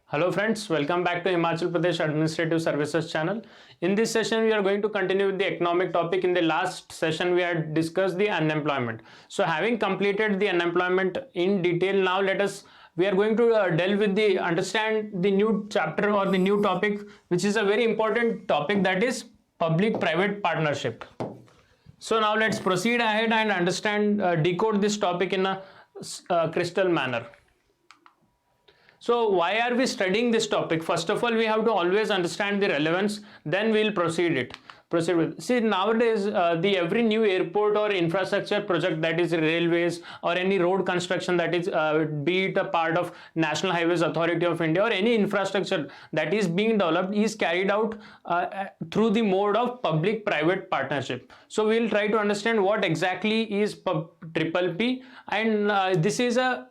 Hello friends, welcome back to Himachal Pradesh Administrative Services channel. In this session, we are going to continue with the economic topic. In the last session, we had discussed the unemployment. So having completed the unemployment in detail, now we are going to delve with understand the new chapter or the new topic, which is a very important topic, that is public-private partnership. So now let's proceed ahead and understand, decode this topic in a crystal manner. So why are we studying this topic? First of all, we have to always understand the relevance, then we'll proceed with. See, nowadays the every new airport or infrastructure project, that is railways or any road construction, that is be it a part of National Highways Authority of India or any infrastructure that is being developed, is carried out through the mode of public private partnership. So we'll try to understand what exactly is triple P, and this is a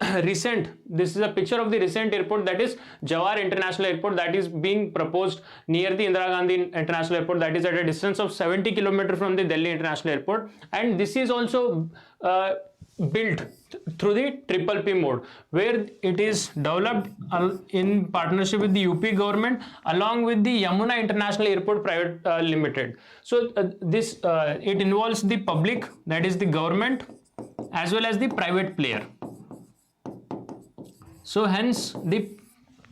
picture of the recent airport, that is Jawahar International Airport, that is being proposed near the Indira Gandhi International Airport, that is at a distance of 70 kilometers from the Delhi International Airport, and this is also built through the triple P mode, where it is developed in partnership with the UP government along with the Yamuna International Airport Private Limited. So it involves the public, that is the government, as well as the private player. So hence the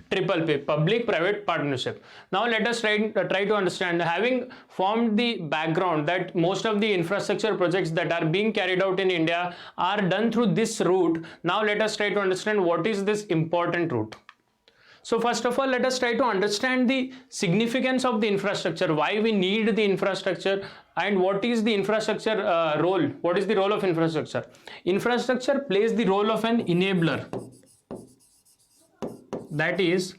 triple P, public private partnership. Now let us try to understand, having formed the background that most of the infrastructure projects that are being carried out in India are done through this route. Now let us try to understand what is this important route. So first of all, let us try to understand the significance of the infrastructure, why we need the infrastructure, and what is the infrastructure role. What is the role of infrastructure? Infrastructure plays the role of an enabler. That is,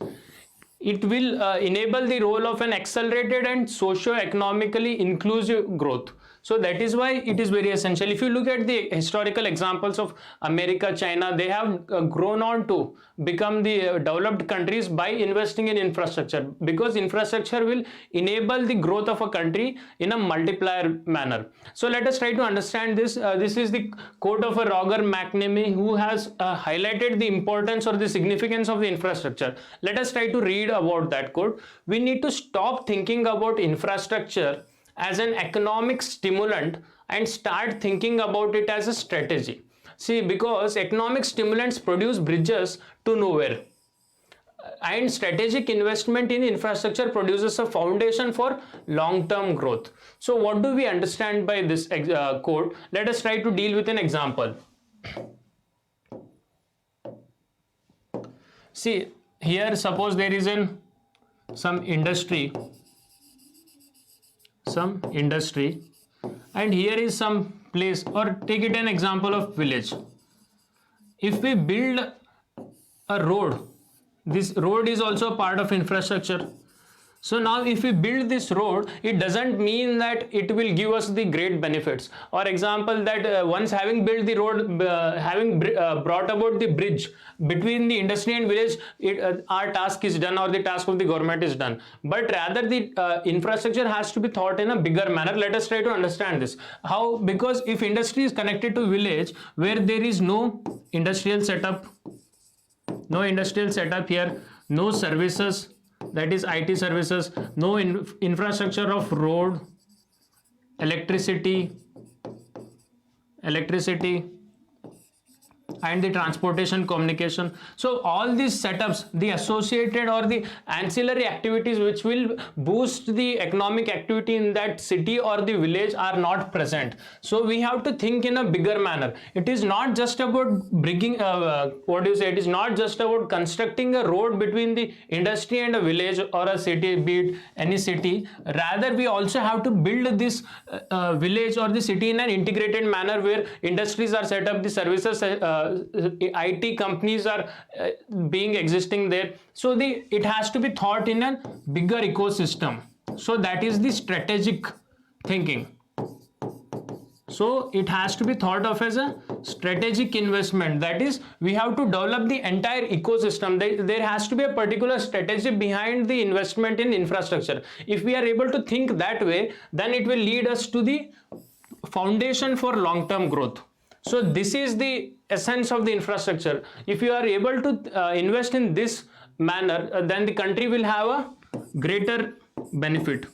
it will enable the role of an accelerated and socio-economically inclusive growth. So that is why it is very essential. If you look at the historical examples of America, China, they have grown on to become the developed countries by investing in infrastructure, because infrastructure will enable the growth of a country in a multiplier manner. So let us try to understand this. This is the quote of a Roger McNamee, who has highlighted the importance or the significance of the infrastructure. Let us try to read about that quote. We need to stop thinking about infrastructure as an economic stimulant and start thinking about it as a strategy. See, because economic stimulants produce bridges to nowhere, and strategic investment in infrastructure produces a foundation for long-term growth. So what do we understand by this quote? Let us try to deal with an example. See, here suppose there is some industry, and here is some place, or take it an example of village. If we build a road, this road is also a part of infrastructure. So now if we build this road, it doesn't mean that it will give us the great benefits. Or example, that once having built the road, brought about the bridge between the industry and village, our task is done, or the task of the government is done. But rather the infrastructure has to be thought in a bigger manner. Let us try to understand this. How? Because if industry is connected to village where there is no industrial setup here, no services, that is IT services, no infrastructure of road, electricity, and the transportation, communication. So all these setups, the associated or the ancillary activities which will boost the economic activity in that city or the village are not present. So we have to think in a bigger manner. It is not just about bringing it is not just about constructing a road between the industry and a village or a city, be it any city. Rather, we also have to build this village or the city in an integrated manner, where industries are set up, the services, IT companies are being existing there. So it has to be thought in a bigger ecosystem. So that is the strategic thinking. So it has to be thought of as a strategic investment. That is, we have to develop the entire ecosystem. There has to be a particular strategy behind the investment in infrastructure. If we are able to think that way, then it will lead us to the foundation for long-term growth. So this is the essence of the infrastructure. If you are able to invest in this manner, then the country will have a greater benefit.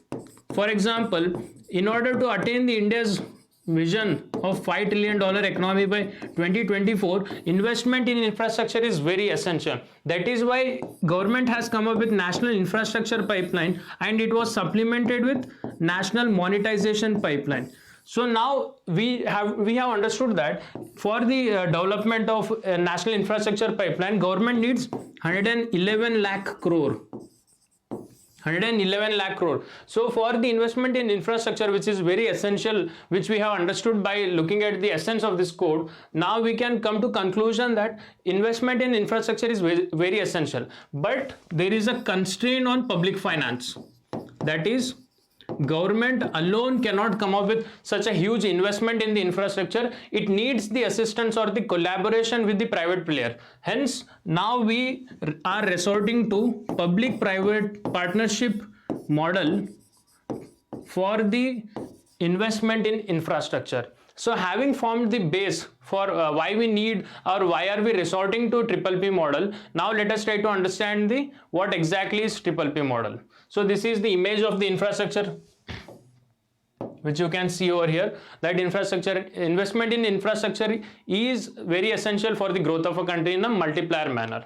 For example, in order to attain the India's vision of $5 trillion economy by 2024, investment in infrastructure is very essential. That is why government has come up with national infrastructure pipeline, and it was supplemented with national monetization pipeline. So now we have understood that for the development of national infrastructure pipeline, government needs 111 lakh crore. 111 lakh crore. So for the investment in infrastructure, which is very essential, which we have understood by looking at the essence of this code, now we can come to conclusion that investment in infrastructure is very essential. But there is a constraint on public finance. That is, government alone cannot come up with such a huge investment in the infrastructure. It needs the assistance or the collaboration with the private player. Hence, now we are resorting to public-private partnership model for the investment in infrastructure. So having formed the base for why we need or why are we resorting to PPP model, now let us try to understand what exactly is PPP model. So this is the image of the infrastructure, which you can see over here, that investment in infrastructure is very essential for the growth of a country in a multiplier manner.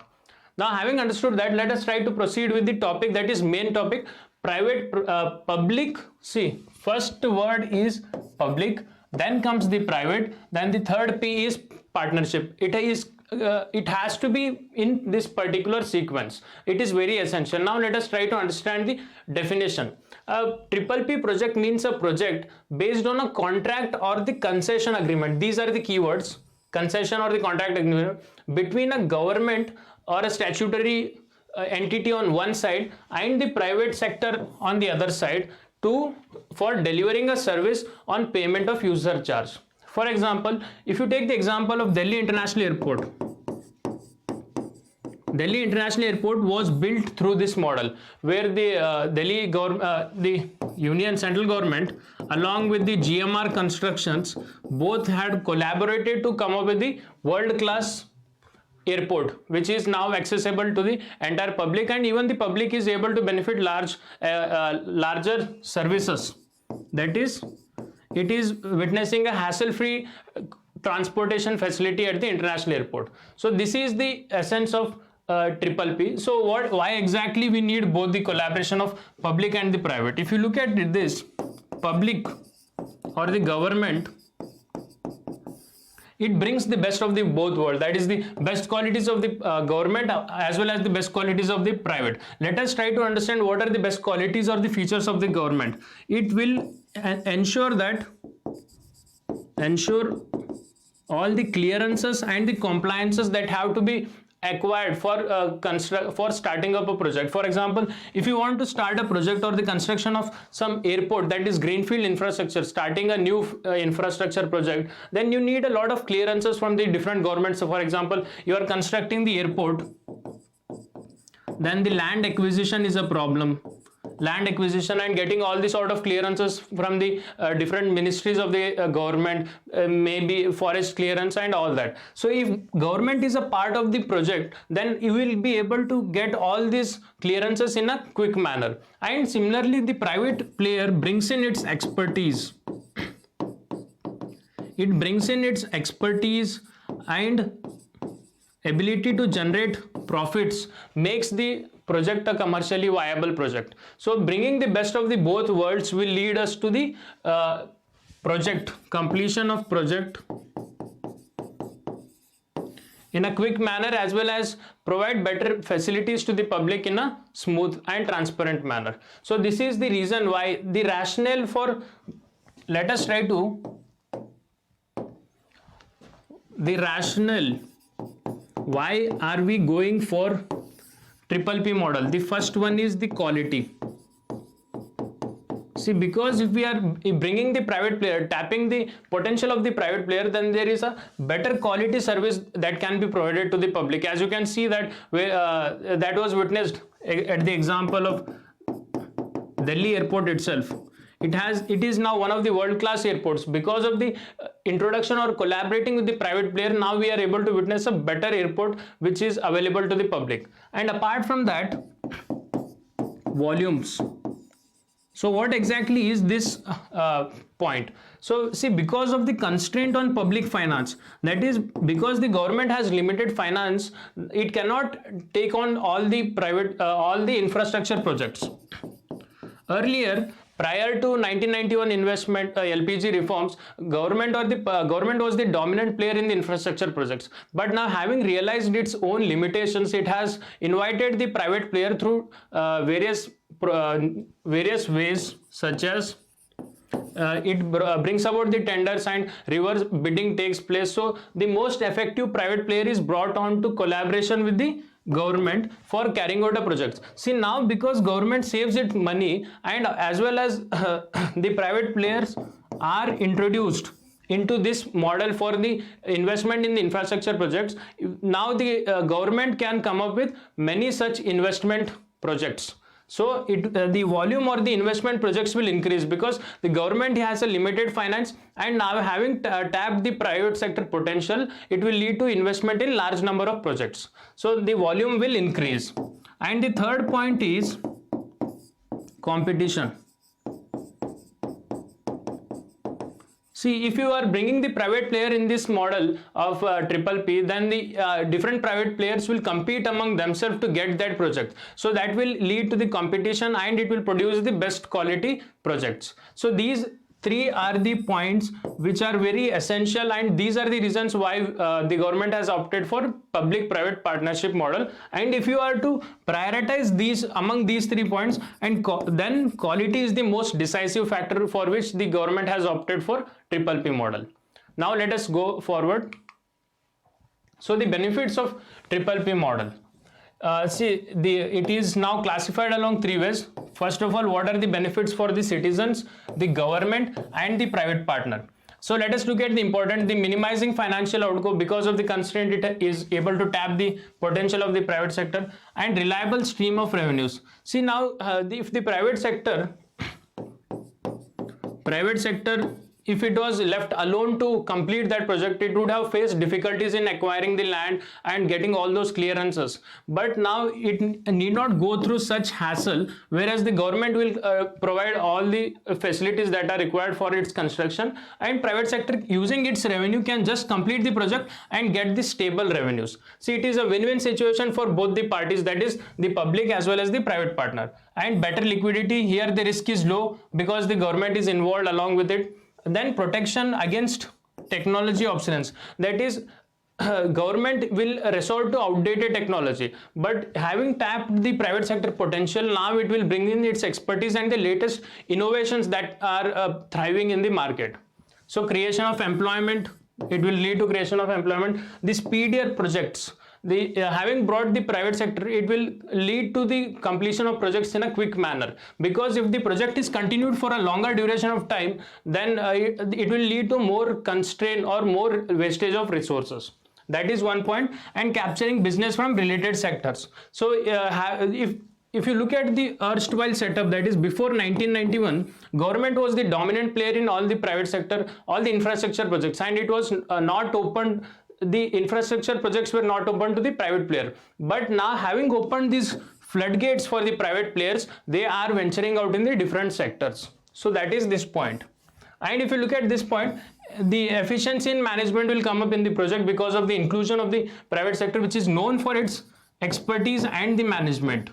Now having understood that, let us try to proceed with the topic, that is main topic, public. See, first word is public, then comes the private, then the third P is partnership. It has to be in this particular sequence. It is very essential. Now let us try to understand the definition. A PPP project means a project based on a contract or the concession agreement. These are the keywords: concession or the contract agreement between a government or a statutory entity on one side and the private sector on the other side for delivering a service on payment of user charge. For example, if you take the example of Delhi International Airport, Delhi International Airport was built through this model, where the the Union Central Government along with the GMR Constructions both had collaborated to come up with the world-class airport, which is now accessible to the entire public, and even the public is able to benefit larger services. That is, it is witnessing a hassle-free transportation facility at the international airport. So this is the essence of PPP. So why exactly we need both the collaboration of public and the private? If you look at this, public or the government, it brings the best of the both worlds. That is, the best qualities of the government as well as the best qualities of the private. Let us try to understand what are the best qualities or the features of the government. It will ensure all the clearances and the compliances that have to be acquired for starting up a project. For example, if you want to start a project or the construction of some airport, that is greenfield infrastructure, starting a new infrastructure project, then you need a lot of clearances from the different governments. So for example, you are constructing the airport, then the land acquisition is a problem. Land acquisition and getting all the sort of clearances from the different ministries of the government, maybe forest clearance and all that. So if government is a part of the project, then you will be able to get all these clearances in a quick manner. And similarly, the private player brings in its expertise. It brings in its expertise and ability to generate profits, makes the project a commercially viable project. So bringing the best of the both worlds will lead us to the completion of project in a quick manner, as well as provide better facilities to the public in a smooth and transparent manner. So this is the reason why the rationale for, let us try to, the rationale why are we going for PPP model. The first one is the quality. See, because if we are bringing the private player, tapping the potential of the private player, then there is a better quality service that can be provided to the public. As you can see that that was witnessed at the example of Delhi airport itself. it is now one of the world class airports. Because of the introduction or collaborating with the private player, now we are able to witness a better airport which is available to the public. And apart from that, volumes. So what exactly is this point? So see, because of the constraint on public finance, that is because the government has limited finance, it cannot take on all the private all the infrastructure projects. Earlier, prior to 1991 investment LPG reforms, government was the dominant player in the infrastructure projects. But now, having realized its own limitations, it has invited the private player through various ways, such as it brings about the tenders and reverse bidding takes place. So the most effective private player is brought on to collaboration with the government for carrying out a project. See, now because government saves its money, and as well as the private players are introduced into this model for the investment in the infrastructure projects, now the government can come up with many such investment projects. So the volume or the investment projects will increase because the government has a limited finance, and now having tapped the private sector potential, it will lead to investment in large number of projects. So the volume will increase. And the third point is competition. See, if you are bringing the private player in this model of triple P, then the different private players will compete among themselves to get that project. So that will lead to the competition, and it will produce the best quality projects. So these three are the points which are very essential, and these are the reasons why the government has opted for public-private partnership model. And if you are to prioritize these among these 3 points, and then quality is the most decisive factor for which the government has opted for triple P model. Now let us go forward. So the benefits of triple P model. It is now classified along 3 ways. First of all, what are the benefits for the citizens, the government, and the private partner? So let us look at the minimizing financial outgo because of the constraint it is able to tap the potential of the private sector, and reliable stream of revenues. See, now if the private sector, if it was left alone to complete that project, it would have faced difficulties in acquiring the land and getting all those clearances. But now it need not go through such hassle, whereas the government will provide all the facilities that are required for its construction, and private sector using its revenue can just complete the project and get the stable revenues. See, it is a win-win situation for both the parties, that is the public as well as the private partner. And better liquidity, here the risk is low because the government is involved along with it. Then protection against technology obsolescence, that is government will resort to outdated technology, but having tapped the private sector potential, now it will bring in its expertise and the latest innovations that are thriving in the market. So creation of employment, it will lead to creation of employment. The speedier projects, having brought the private sector, it will lead to the completion of projects in a quick manner, because if the project is continued for a longer duration of time, then it will lead to more constraint or more wastage of resources. That is one point. And capturing business from related sectors. So if you look at the erstwhile setup, that is before 1991, government was the dominant player in all the private sector, all the infrastructure projects, and it was not open. The infrastructure projects were not open to the private player. But now, having opened these floodgates for the private players, they are venturing out in the different sectors. So that is this point. And if you look at this point, the efficiency in management will come up in the project because of the inclusion of the private sector, which is known for its expertise and the management.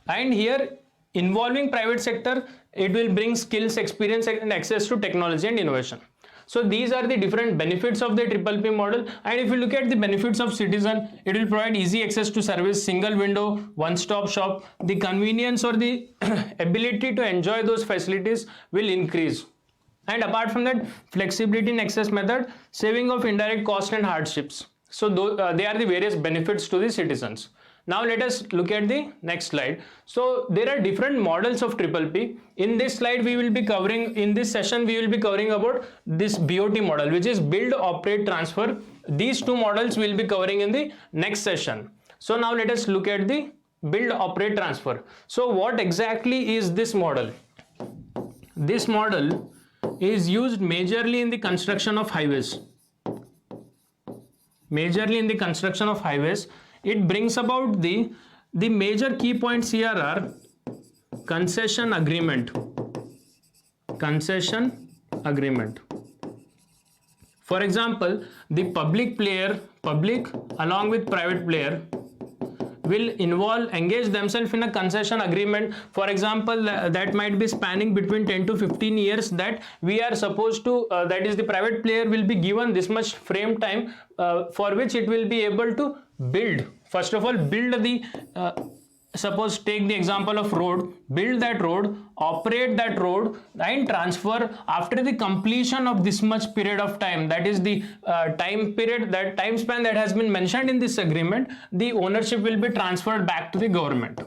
And here, involving private sector, it will bring skills, experience, and access to technology and innovation. So these are the different benefits of the triple P model. And if you look at the benefits of citizen, it will provide easy access to service, single window, one-stop shop. The convenience or the ability to enjoy those facilities will increase. And apart from that, flexibility in access method, saving of indirect cost and hardships. So they are the various benefits to the citizens. Now let us look at the next slide. So there are different models of triple P. In this slide, we will be covering, in this session, we will be covering about this BOT model, which is build, operate, transfer. These two models we will be covering in the next session. So now let us look at the build, operate, transfer. So what exactly is this model? This model is used majorly in the construction of highways. Majorly in the construction of highways. It brings about the major key points here are concession agreement. Concession agreement. For example, the public along with private player will engage themselves in a concession agreement. For example, that might be spanning between 10 to 15 years, that we are supposed to, that is the private player will be given this much frame time for which it will be able to build. First of all, build the suppose take the example of road, build that road, operate that road, and transfer after the completion of this much period of time. That is the time period, that time span that has been mentioned in this agreement. The ownership will be transferred back to the government.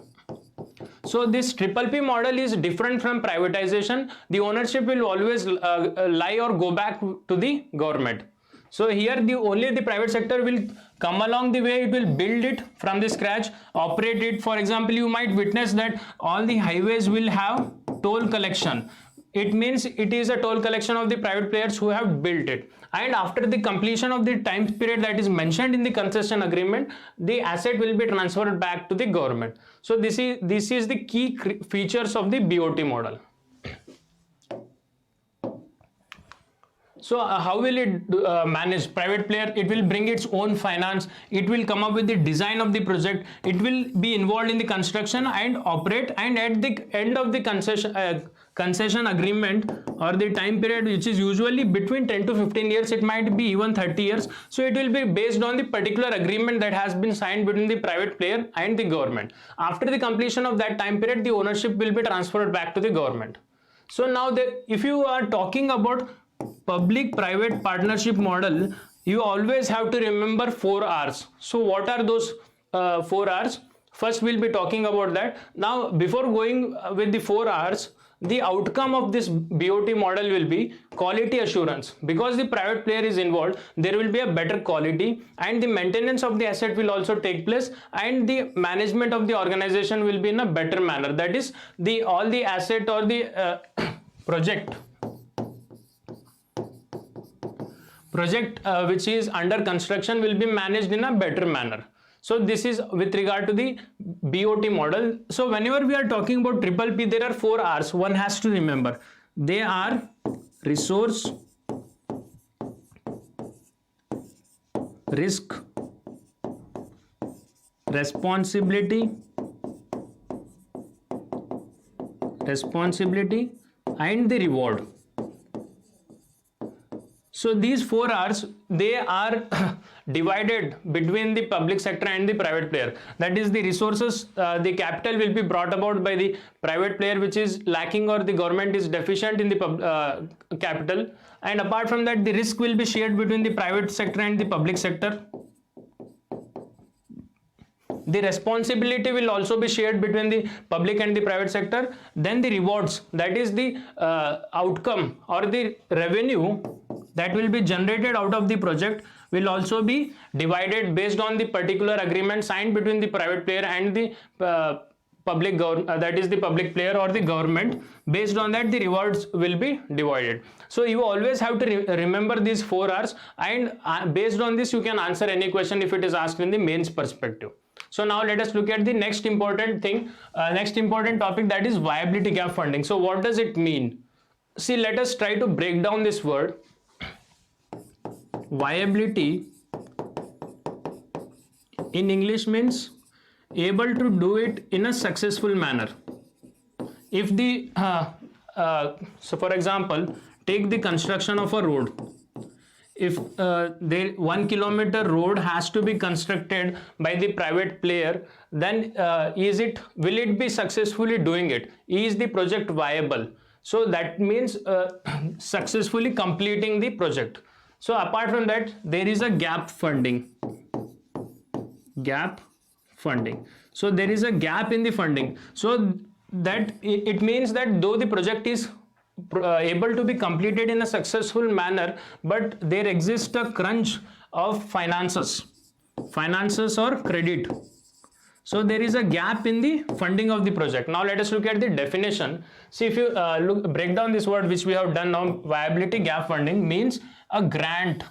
So this PPP model is different from privatization. The ownership will always lie or go back to the government. So here only the private sector will come along the way. It will build it from the scratch, operate it. For example, you might witness that all the highways will have toll collection. It means it is a toll collection of the private players who have built it. And after the completion of the time period that is mentioned in the concession agreement, the asset will be transferred back to the government. So this is the key features of the BOT model. So how will it manage? Private player, it will bring its own finance, it will come up with the design of the project, it will be involved in the construction and operate, and at the end of the concession agreement or the time period, which is usually between 10 to 15 years, it might be even 30 years. So it will be based on the particular agreement that has been signed between the private player and the government. After the completion of that time period, the ownership will be transferred back to the government. So now if you are talking about public-private partnership model, you always have to remember 4 R's. So what are those 4 R's? First, we'll be talking about that. Now, before going with the 4 R's, the outcome of this BOT model will be quality assurance. Because the private player is involved, there will be a better quality, and the maintenance of the asset will also take place, and the management of the organization will be in a better manner. That is, all the asset or the project which is under construction will be managed in a better manner. So this is with regard to the BOT model. So whenever we are talking about PPP, there are 4 R's one has to remember. They are resource, risk, responsibility, and the reward. So these 4 R's, they are divided between the public sector and the private player. That is, the resources, the capital will be brought about by the private player, which is lacking, or the government is deficient in the capital. And apart from that, the risk will be shared between the private sector and the public sector. The responsibility will also be shared between the public and the private sector. Then the rewards, that is the outcome or the revenue that will be generated out of the project, will also be divided based on the particular agreement signed between the private player and the that is the public player or the government. Based on that, the rewards will be divided. So you always have to remember these 4 R's, and based on this you can answer any question if it is asked in the mains perspective. So now let us look at the next important thing, next important topic, that is viability gap funding. So what does it mean? See, let us try to break down this word. Viability in English means able to do it in a successful manner. If the so for example, take the construction of a road. If 1 kilometer road has to be constructed by the private player, then will it be successfully doing it? Is the project viable? So that means successfully completing the project. So apart from that, there is a gap funding. Gap funding. So there is a gap in the funding. So that it means that though the project is able to be completed in a successful manner, but there exists a crunch of finances or credit. So there is a gap in the funding of the project. Now let us look at the definition. See, if you break down this word which we have done now, viability gap funding means a grant,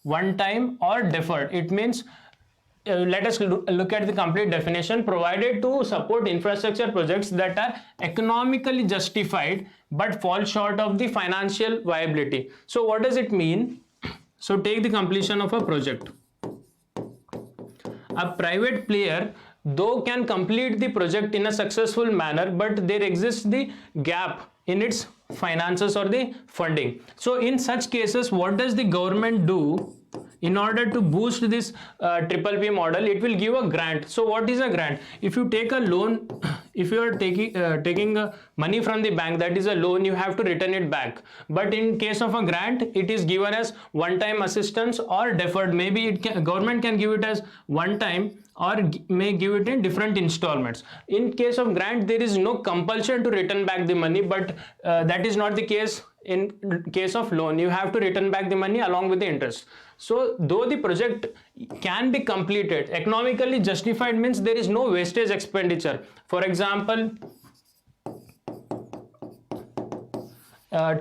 one time or deferred. It means let us look at the complete definition. Provided to support infrastructure projects that are economically justified but fall short of the financial viability. So what does it mean? So take the completion of a project. A private player though can complete the project in a successful manner, but there exists the gap in its finances or the funding. So in such cases, what does the government do? In order to boost this PPP model, it will give a grant. So what is a grant? If you take a loan, if you are taking money from the bank, that is a loan, you have to return it back. But in case of a grant, it is given as one-time assistance or deferred. Maybe government can give it as one time or may give it in different installments. In case of grant, there is no compulsion to return back the money, but that is not the case in case of loan. You have to return back the money along with the interest. So though the project can be completed, economically justified means there is no wastage expenditure. For example,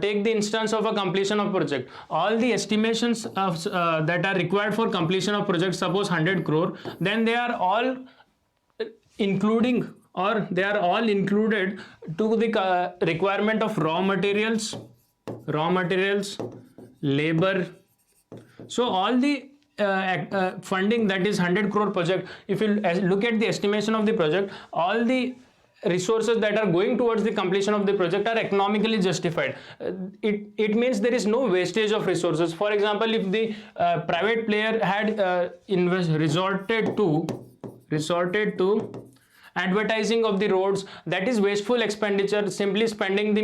take the instance of a completion of project. All the estimations of that are required for completion of project, suppose 100 crore, then they are all including, or they are all included to the requirement of raw materials, labor. So all the funding, that is 100 crore project, if you look at the estimation of the project, all the resources that are going towards the completion of the project are economically justified. It means there is no wastage of resources. For example, if the private player had resorted to advertising of the roads, that is wasteful expenditure. Simply spending the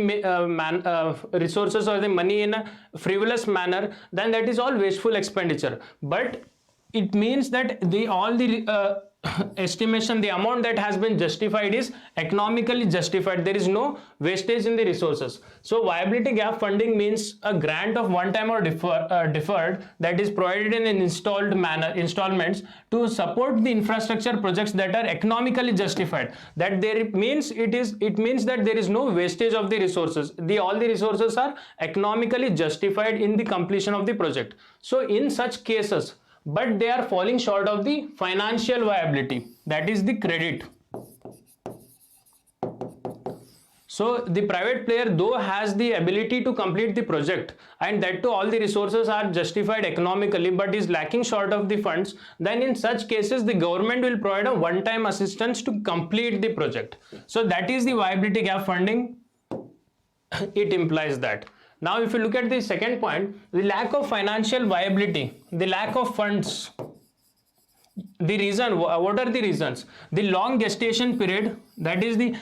resources or the money in a frivolous manner, then that is all wasteful expenditure. But it means that all the estimation, the amount that has been justified is economically justified. There is no wastage in the resources. So viability gap funding means a grant of one time or deferred, that is provided in an installments to support the infrastructure projects that are economically justified. That it means that there is no wastage of the resources. All the resources are economically justified in the completion of the project. So in such cases, but they are falling short of the financial viability, that is the credit. So the private player though has the ability to complete the project, and that too all the resources are justified economically, but is lacking short of the funds, then in such cases the government will provide a one-time assistance to complete the project. So that is the viability gap funding. It implies that. Now if you look at the second point, the lack of financial viability, the lack of funds, the reason, what are the reasons? The long gestation period, that is the,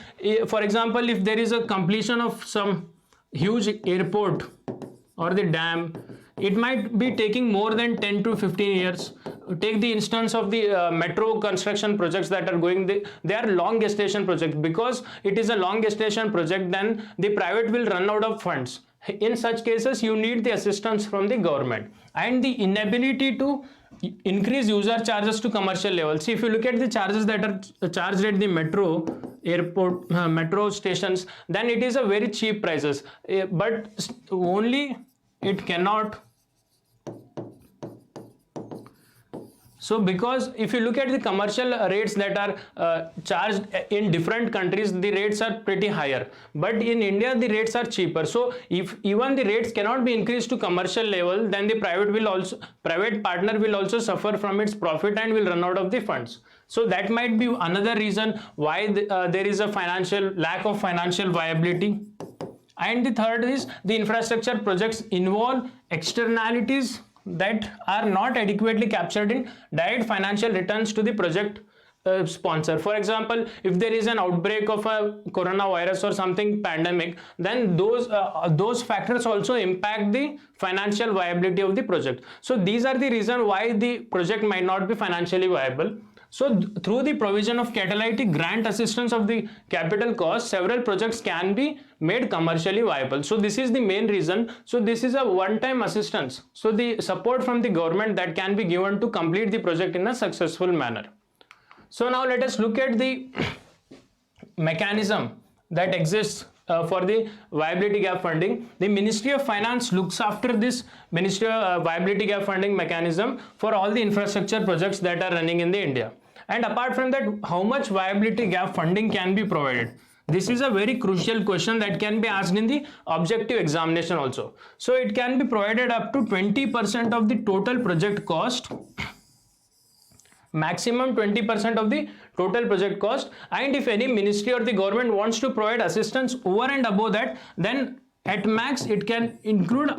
for example, if there is a completion of some huge airport or the dam, it might be taking more than 10 to 15 years. Take the instance of the metro construction projects that are going, they are long gestation projects. Because it is a long gestation project, then the private will run out of funds. In such cases, you need the assistance from the government, and the inability to increase user charges to commercial level. See, if you look at the charges that are charged at the metro airport, metro stations, then it is a very cheap prices, but only it cannot. So because if you look at the commercial rates that are charged in different countries, the rates are pretty higher, but in India the rates are cheaper. So if even the rates cannot be increased to commercial level, then the private partner will also suffer from its profit and will run out of the funds. So that might be another reason why there is a lack of financial viability. And the third is the infrastructure projects involve externalities that are not adequately captured in direct financial returns to the project sponsor. For example, if there is an outbreak of a coronavirus or something pandemic, then those factors also impact the financial viability of the project. So these are the reasons why the project might not be financially viable. So through the provision of catalytic grant assistance of the capital cost, several projects can be made commercially viable. So this is the main reason. So this is a one-time assistance. So the support from the government that can be given to complete the project in a successful manner. So now let us look at the mechanism that exists for the viability gap funding. The Ministry of Finance looks after this Ministry viability gap funding mechanism for all the infrastructure projects that are running in the India. And apart from that, how much viability gap funding can be provided? This is a very crucial question that can be asked in the objective examination also. So it can be provided up to 20% of the total project cost, maximum 20% of the total project cost, and if any ministry or the government wants to provide assistance over and above that, then at max it can include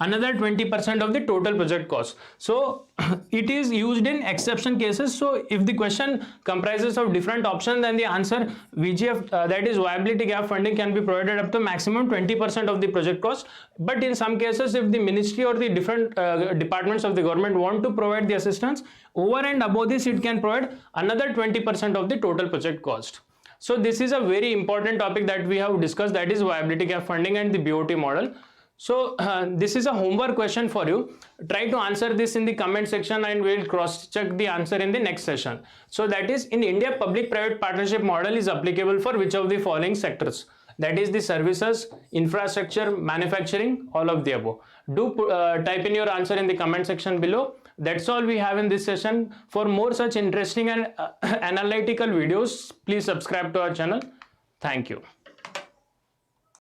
another 20% of the total project cost. So it is used in exception cases. So if the question comprises of different options, then the answer VGF, that is viability gap funding, can be provided up to maximum 20% of the project cost. But in some cases, if the ministry or the different departments of the government want to provide the assistance over and above this, it can provide another 20% of the total project cost. So this is a very important topic that we have discussed, that is viability gap funding and the BOT model. So this is a homework question for you. Try to answer this in the comment section and we'll cross check the answer in the next session. So that is, in India, public-private partnership model is applicable for which of the following sectors? That is the services, infrastructure, manufacturing, all of the above. Do type in your answer in the comment section below. That's all we have in this session. For more such interesting and analytical videos, please subscribe to our channel. Thank you.